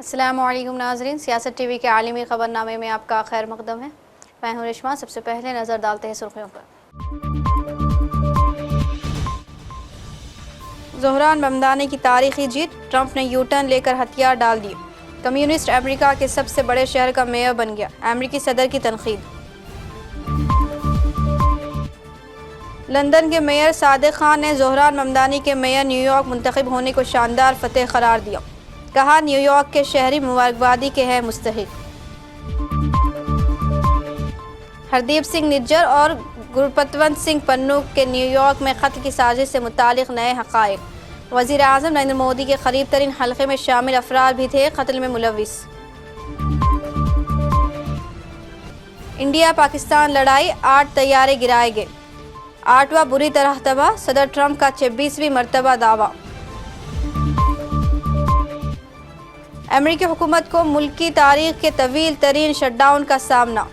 अस्सलामुअलैकुम नाज़रीन, सियासत टीवी के आलमी ख़बरनामे में आपका खैर मक़दम है। मैं हूं रिश्मा। सबसे पहले नज़र डालते हैं सुर्खियों पर। ज़ोहरान ममदानी की तारीखी जीत, ट्रंप ने यू टर्न लेकर हथियार डाल दिए। कम्युनिस्ट अमेरिका के सबसे बड़े शहर का मेयर बन गया, अमेरिकी सदर की तनकीद। लंदन के मेयर सादिक खान ने ज़ोहरान ममदानी के मेयर न्यूयॉर्क मुंतखब होने को शानदार फतेह करार दिया। कहा, न्यूयॉर्क के शहरी मुबारकबादी के हैं मुस्तहिक। हरदीप सिंह निज्जर और गुरपतवंत सिंह पन्नू के न्यूयॉर्क में कत्ल की साजिश से मुतालिक नए हक़ाइक़। वज़ीर आज़म नरेंद्र मोदी के करीब तरीन हल्के में शामिल अफराद भी थे कत्ल में मुलविस। इंडिया पाकिस्तान लड़ाई, 8 तैयारे गिराए गए, 8वां बुरी तरह तबाह। सदर ट्रंप का 26वीं मरतबा दावा। अमेरिकी हुकूमत को मुल्की तारीख के तवील तरीन शटडाउन का सामना।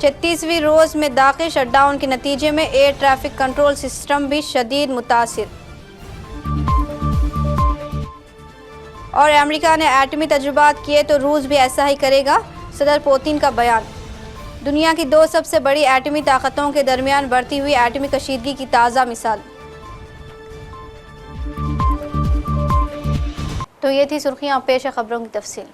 36वीं रोज़ में दाखिल शटडाउन के नतीजे में एयर ट्रैफिक कंट्रोल सिस्टम भी शदीद मुतासिर। और अमेरिका ने एटमी तजुर्बात किए तो रूस भी ऐसा ही करेगा, सदर पुतिन का बयान। दुनिया की 2 सबसे बड़ी एटमी ताकतों के दरमियान बढ़ती हुई एटमी कशीदगी की ताज़ा मिसाल। तो ये थी सुर्खियाँ, पेश खबरों की तफसील।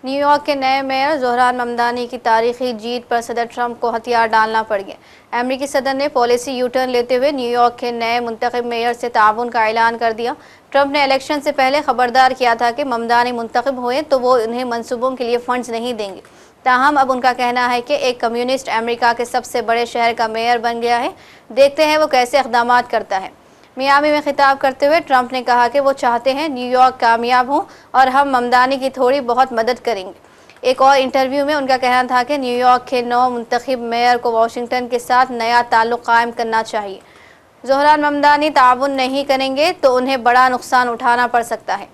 न्यूयॉर्क के नए मेयर ज़ोहरान ममदानी की तारीखी जीत पर सदर ट्रंप को हथियार डालना पड़ गया। अमेरिकी सदर ने पॉलिसी यू टर्न लेते हुए न्यूयॉर्क के नए मुंतखब मेयर से ताउन का ऐलान कर दिया। ट्रंप ने इलेक्शन से पहले खबरदार किया था कि ममदानी मुंतखब हुए तो वो उन्हें मनसूबों के लिए फंड्स नहीं देंगे। ताहम अब उनका कहना है कि एक कम्युनिस्ट अमेरिका के सबसे बड़े शहर का मेयर बन गया है। देखते हैं वो कैसे इक़दाम करता है। मियामी में खिताब करते हुए ट्रंप ने कहा कि वो चाहते हैं न्यूयॉर्क कामयाब हो और हम ममदानी की थोड़ी बहुत मदद करेंगे। एक और इंटरव्यू में उनका कहना था कि न्यूयॉर्क के नौ मुंतखब मेयर को वाशिंगटन के साथ नया ताल्लुक़ कायम करना चाहिए। ज़ोहरान ममदानी ताउन नहीं करेंगे तो उन्हें बड़ा नुकसान उठाना पड़ सकता है।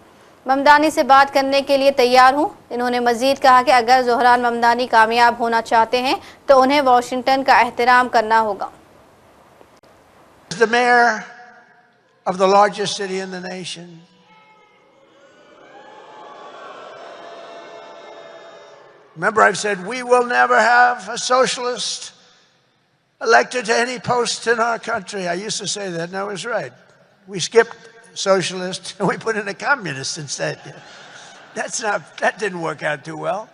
ममदानी से बात करने के लिए तैयार हूँ। इन्होंने मज़ीद कहा कि अगर ज़ोहरान ममदानी कामयाब होना चाहते हैं तो उन्हें वाशिंगटन का एहतराम करना होगा। Of the largest city in the nation. Remember, I've said we will never have a socialist elected to any post in our country. I used to say that, and I was right. We skipped socialist and we put in a communist instead. That didn't work out too well.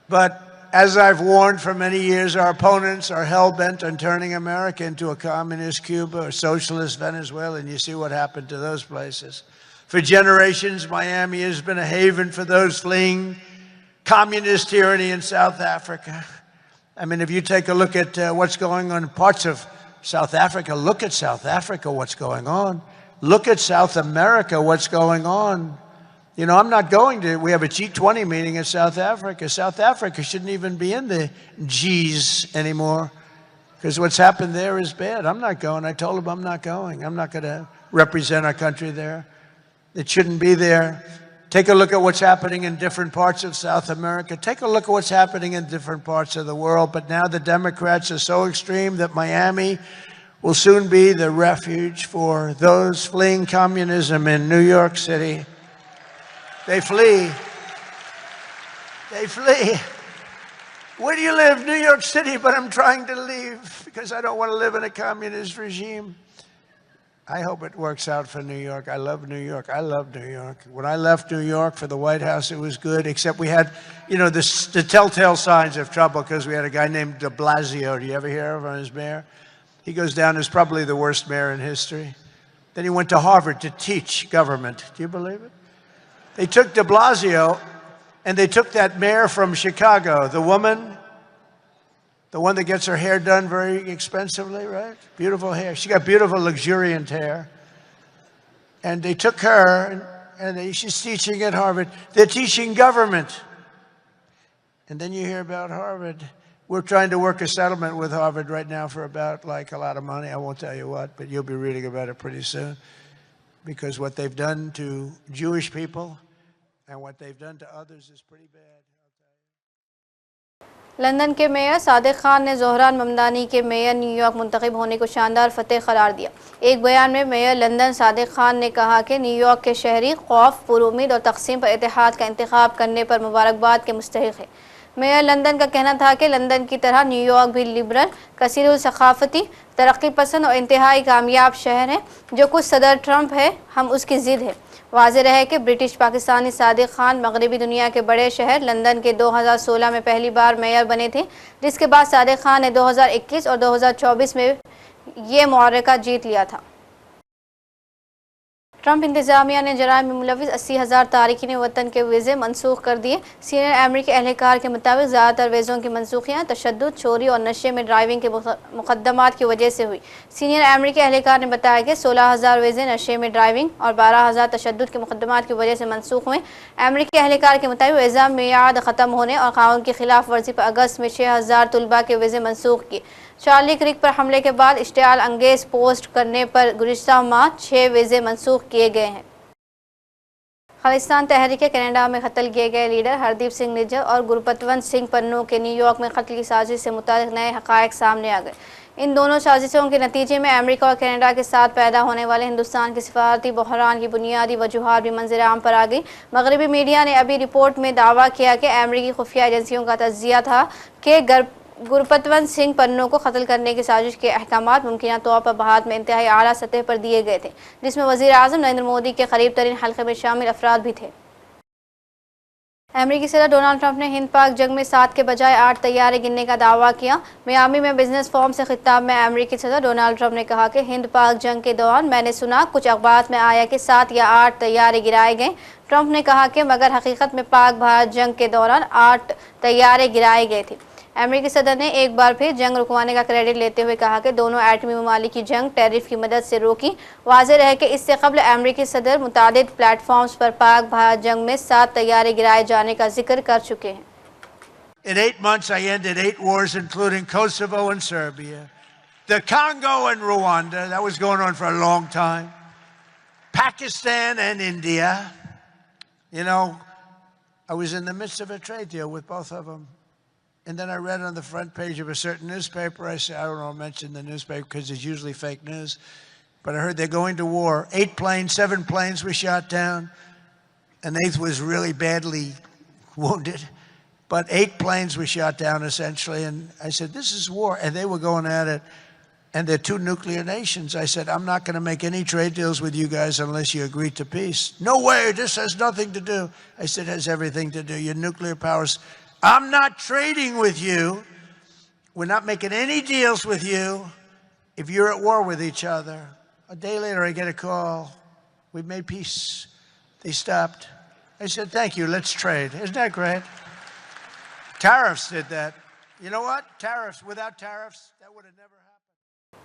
But as I've warned for many years, our opponents are hell-bent on turning America into a communist Cuba or socialist Venezuela, and you see what happened to those places. For generations, Miami has been a haven for those fleeing communist tyranny in South Africa. I mean, if you take a look at what's going on in parts of South Africa, look at South Africa, what's going on. Look at South America, what's going on. You know, I'm not going to, we have a G20 meeting in South Africa. South Africa shouldn't even be in the Gs anymore because what's happened there is bad. I'm not going. I told them I'm not going. I'm not going to represent our country there. It shouldn't be there. Take a look at what's happening in different parts of South America. Take a look at what's happening in different parts of the world. But now the Democrats are so extreme that Miami will soon be the refuge for those fleeing communism in New York City. They flee. They flee. Where do you live? New York City, but I'm trying to leave because I don't want to live in a communist regime. I hope it works out for New York. I love New York. I love New York. When I left New York for the White House, it was good, except we had, you know, the telltale signs of trouble because we had a guy named de Blasio. Do you ever hear of him as mayor? He goes down as probably the worst mayor in history. Then he went to Harvard to teach government. Do you believe it? They took de Blasio, and they took that mayor from Chicago, the woman, the one that gets her hair done very expensively, right? Beautiful hair. She got beautiful, luxuriant hair. And they took her, and she's teaching at Harvard. They're teaching government. And then you hear about Harvard. We're trying to work a settlement with Harvard right now for about, like, a lot of money. I won't tell you what, but you'll be reading about it pretty soon. Because what they've done to Jewish people and what they've done to others is pretty bad. London के mayor Sadiq Khan ने ज़ोहरान ममदानी के mayor New York मुंतखब होने को शानदार फतेह करार दिया। एक बयान में मेयर लंदन सादिक खान ने कहा कि न्यूयॉर्क के शहरी खौफ, पुरुमीद और तकसीम पर इत्तेहाद का इंतखाब करने पर मुबारकबाद के मुस्तहिक है। मेयर लंदन का कहना था कि लंदन की तरह न्यूयॉर्क भी लिबरल, कसीरुल सकाफती, तरक्की पसंद और इंतहाई कामयाब शहर है। जो कुछ सदर ट्रंप है, हम उसकी ज़िद है। वाज़ेह रहे कि ब्रिटिश पाकिस्तानी सादिक खान मगरबी दुनिया के बड़े शहर लंदन के 2016 में पहली बार मेयर बने थे, जिसके बाद सादिक खान ने 2021 और 2024 में ये मुआरका जीत लिया था। ट्रंप इंतजामिया ने जराइम में मुलविस 80,000 तारकीन वतन के वीज़े मनसूख कर दिए। सीनियर अमरीकी एहलकार के मुताबिक ज़्यादातर वीज़ों की मनसूखियाँ तशद्दुद, चोरी और नशे में ड्राइविंग के मुकदमात की वजह से हुई। सीनियर अमरीकी एहलकार ने बताया कि 16,000 वीज़े नशे में ड्राइविंग और 12,000 तशद्दुद के मुकदमात की वजह से मनसूख हुए। अमरीकी एहलकार के मुताबिक वीज़ा मियाद ख़त्म होने और कानून की खिलाफ वर्जी पर अगस्त में 6,000 तलबा के वीज़े मनसूख किए। चार्ली क्रिक पर हमले के बाद इश्तियाल अंगेज पोस्ट करने पर गुज़िश्ता माह 6 वीज़े मनसूख किए गए हैं। खालिस्तान तहरीक कनाडा में कत्ल किए गए लीडर हरदीप सिंह निज्जर और गुरपतवंत सिंह पन्नू के न्यूयॉर्क में कत्ल की साजिश से मुताल्लिक़ नए हक़ाइक़ सामने आ गए। इन दोनों साजिशों के नतीजे में अमेरिका और कनाडा के साथ पैदा होने वाले हिंदुस्तान के सिफारती बहरान की बुनियादी वजूहात भी मंज़िर आम पर आ गई। मगरबी मीडिया ने अभी रिपोर्ट में दावा किया कि अमेरिकी खुफिया एजेंसियों का तज्ज़िया था कि गुरपतवंत सिंह पन्नू को कत्ल करने की साजिश के अहकामात मुमकिन तौर पर भारत में इंतहाई आला सतह पर दिए गए थे, जिसमें वज़ीर आज़म नरेंद्र मोदी के करीब तरीन हल्के में शामिल अफराद भी थे। अमेरिकी सदर डोनाल्ड ट्रंप ने हिंद पाक जंग में 7 के बजाय 8 तैयारे गिनने का दावा किया। मियामी में बिजनेस फोरम से खिताब में अमेरिकी सदर डोनाल्ड ट्रंप ने कहा कि हिंद पाक जंग के दौरान मैंने सुना कुछ अखबार में आया कि 7 या 8 तैयारे गिराए गए। ट्रंप ने कहा कि मगर हकीकत में पाक भारत जंग के दौरान 8 तैयारे गिराए गए थे। अमेरिकी सदर ने एक बार फिर जंग रुकवाने का क्रेडिट लेते हुए कहा कि दोनों एटमी ममालिक की जंग टैरिफ की मदद से रोकी। वाज़ेह रहे कि इससे कबल अमेरिकी सदर मुतादिद प्लेटफॉर्म्स पर पाक भारत जंग में 7 तैयारे गिराए जाने का जिक्र कर चुके हैं। In 8 months, I ended 8 wars, including Kosovo and Serbia, the Congo and Rwanda, that was going on for a long time, Pakistan and India. You know, I was in the midst of a trade deal with both of them. And then I read on the front page of a certain newspaper, I said, I don't know, mention the newspaper because it's usually fake news, but I heard they're going to war. 8 planes, 7 planes were shot down. An 8th was really badly wounded, but 8 planes were shot down essentially. And I said, this is war. And they were going at it. And they're 2 nuclear nations. I said, I'm not going to make any trade deals with you guys unless you agree to peace. No way, this has nothing to do. I said, it has everything to do. You're nuclear powers. I'm not trading with you. We're not making any deals with you if you're at war with each other. A day later, I get a call. We've made peace. They stopped. I said, thank you, let's trade. Isn't that great? Tariffs did that. You know what? Tariffs, without tariffs, that would have never happened.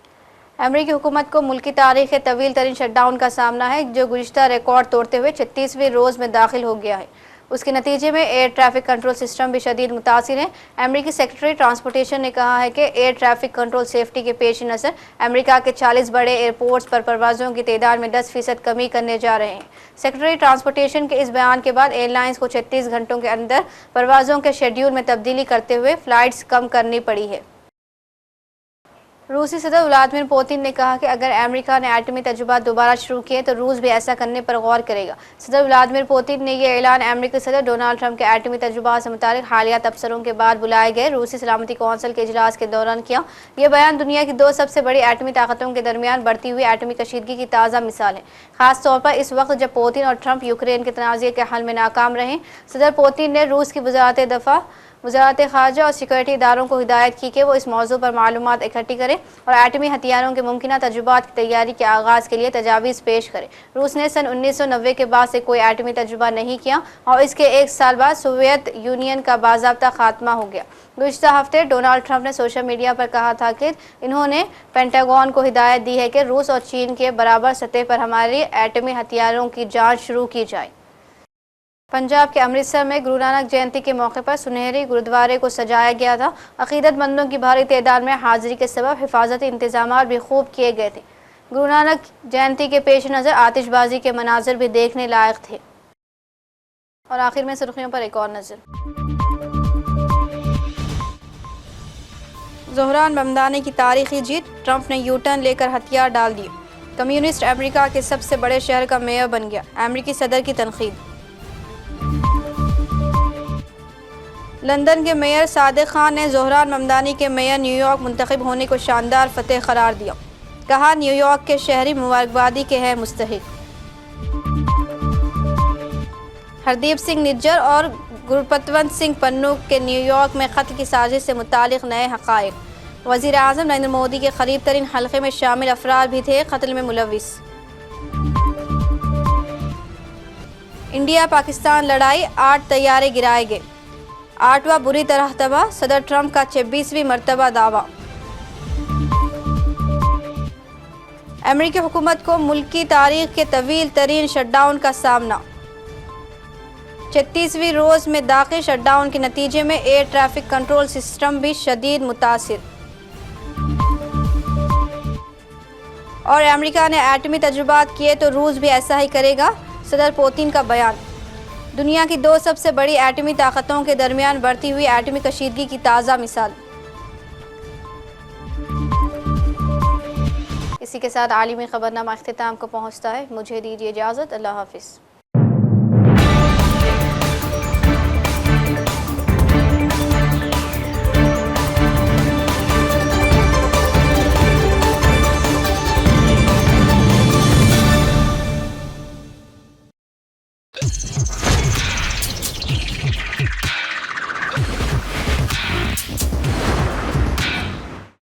अमेरिकी हुकूमत को मुल्की तारीख तवील तरीन shutdown का सामना है, जो गुज़िश्ता रिकॉर्ड तोड़ते हुए 36वें रोज़ में दाखिल हो गया है। उसके नतीजे में एयर ट्रैफिक कंट्रोल सिस्टम भी शदीद मुतासिर है। अमेरिकी सेक्रेटरी ट्रांसपोर्टेशन ने कहा है कि एयर ट्रैफिक कंट्रोल सेफ्टी के पेश नज़र अमेरिका के 40 बड़े एयरपोर्ट्स पर परवाज़ों की तादाद में 10% कमी करने जा रहे हैं। सेक्रेटरी ट्रांसपोर्टेशन के इस बयान के बाद एयरलाइंस को 36 घंटों के अंदर परवाज़ों के शेड्यूल में तब्दीली करते हुए फ़्लाइट्स कम करनी पड़ी है। रूसी सदर व्लादिमीर पुतिन ने कहा कि अगर अमेरिका ने एटमी तजुर्बा दोबारा शुरू किए तो रूस भी ऐसा करने पर गौर करेगा। सदर व्लादिमीर पुतिन ने यह ऐलान अमेरिकी सदर डोनाल्ड ट्रंप के एटमी तजुर्बा से मुतालिक हालिया तबसरों के बाद बुलाए गए रूसी सलामती कौंसिल के इजलास के दौरान किया। यह बयान दुनिया की 2 सबसे बड़ी एटमी ताकतों के दरमियान बढ़ती हुई एटमी कशीदगी की ताज़ा मिसाल है, खास तौर पर इस वक्त जब पुतिन और ट्रंप यूक्रेन के तनाज़े के हल में नाकाम रहे। सदर पुतिन ने रूस की वजारत दफा, वजारत खारजा और सिक्योरिटी इदारों को हिदायत की कि वो इस मौजू पर मालूमात इकट्ठी करें और एटमी हथियारों के मुमकिन तजुर्बात की तैयारी के आगाज़ के लिए तजावीज़ पेश करें। रूस ने सन 1990 के बाद से कोई एटमी तजुर्बा नहीं किया और इसके 1 साल बाद सोवियत यूनियन का बाज़ाब्ता खात्मा हो गया। गुज़िश्ता हफ्ते डोनाल्ड ट्रंप ने सोशल मीडिया पर कहा था कि इन्होंने पेंटागन को हिदायत दी है कि रूस और चीन के बराबर सतह पर हमारे एटमी हथियारों की जाँच शुरू की जाए। पंजाब के अमृतसर में गुरु नानक जयंती के मौके पर सुनहरी गुरुद्वारे को सजाया गया था। अकीदतमंदों की भारी तादाद में हाजिरी के सबब हिफाजती इंतजाम भी खूब किए गए थे। गुरु नानक जयंती के पेश नज़र आतिशबाजी के मनाजिर भी देखने लायक थे। और आखिर में सुर्खियों पर एक और नज़र। ज़ोहरान ममदानी की तारीखी जीत, ट्रंप ने यू टर्न लेकर हथियार डाल दिए। कम्युनिस्ट अमेरिका के सबसे बड़े शहर का मेयर बन गया, अमेरिकी सदर की तनकीद। लंदन के मेयर सादिक खान ने ज़ोहरान ममदानी के मेयर न्यूयॉर्क मुंतखब होने को शानदार फतेह करार दिया। कहा, न्यूयॉर्क के शहरी मुबारकबादी के हैं मुस्तहिक। हरदीप सिंह निज्जर और गुरपतवंत सिंह पन्नू के न्यूयॉर्क में कत्ल की साजिश से मुतालिक नए हक़ाइक़। वज़ीर आज़म नरेंद्र मोदी के करीब तरीन हल्के में शामिल अफराद भी थे कत्ल में मुलविस। इंडिया पाकिस्तान लड़ाई, 8 तैयारे गिराए गए, 8वां बुरी तरह तबाह। सदर ट्रंप का 26वीं मरतबा दावा। अमेरिकी हुकूमत को मुल्की तारीख के तवील तरीन शटडाउन का सामना। 36वीं रोज़ में दाखिल शटडाउन के नतीजे में एयर ट्रैफिक कंट्रोल सिस्टम भी शदीद मुतासिर। और अमेरिका ने एटमी तजुर्बात किए तो रूस भी ऐसा ही करेगा, सदर पुतिन का बयान। दुनिया की 2 सबसे बड़ी एटमी ताकतों के दरमियान बढ़ती हुई एटमी कशीदगी की ताज़ा मिसाल। इसी के साथ आलमी खबरनामा इख्तिताम को पहुँचता है। मुझे दीजिए इजाज़त। अल्लाह हाफिज़।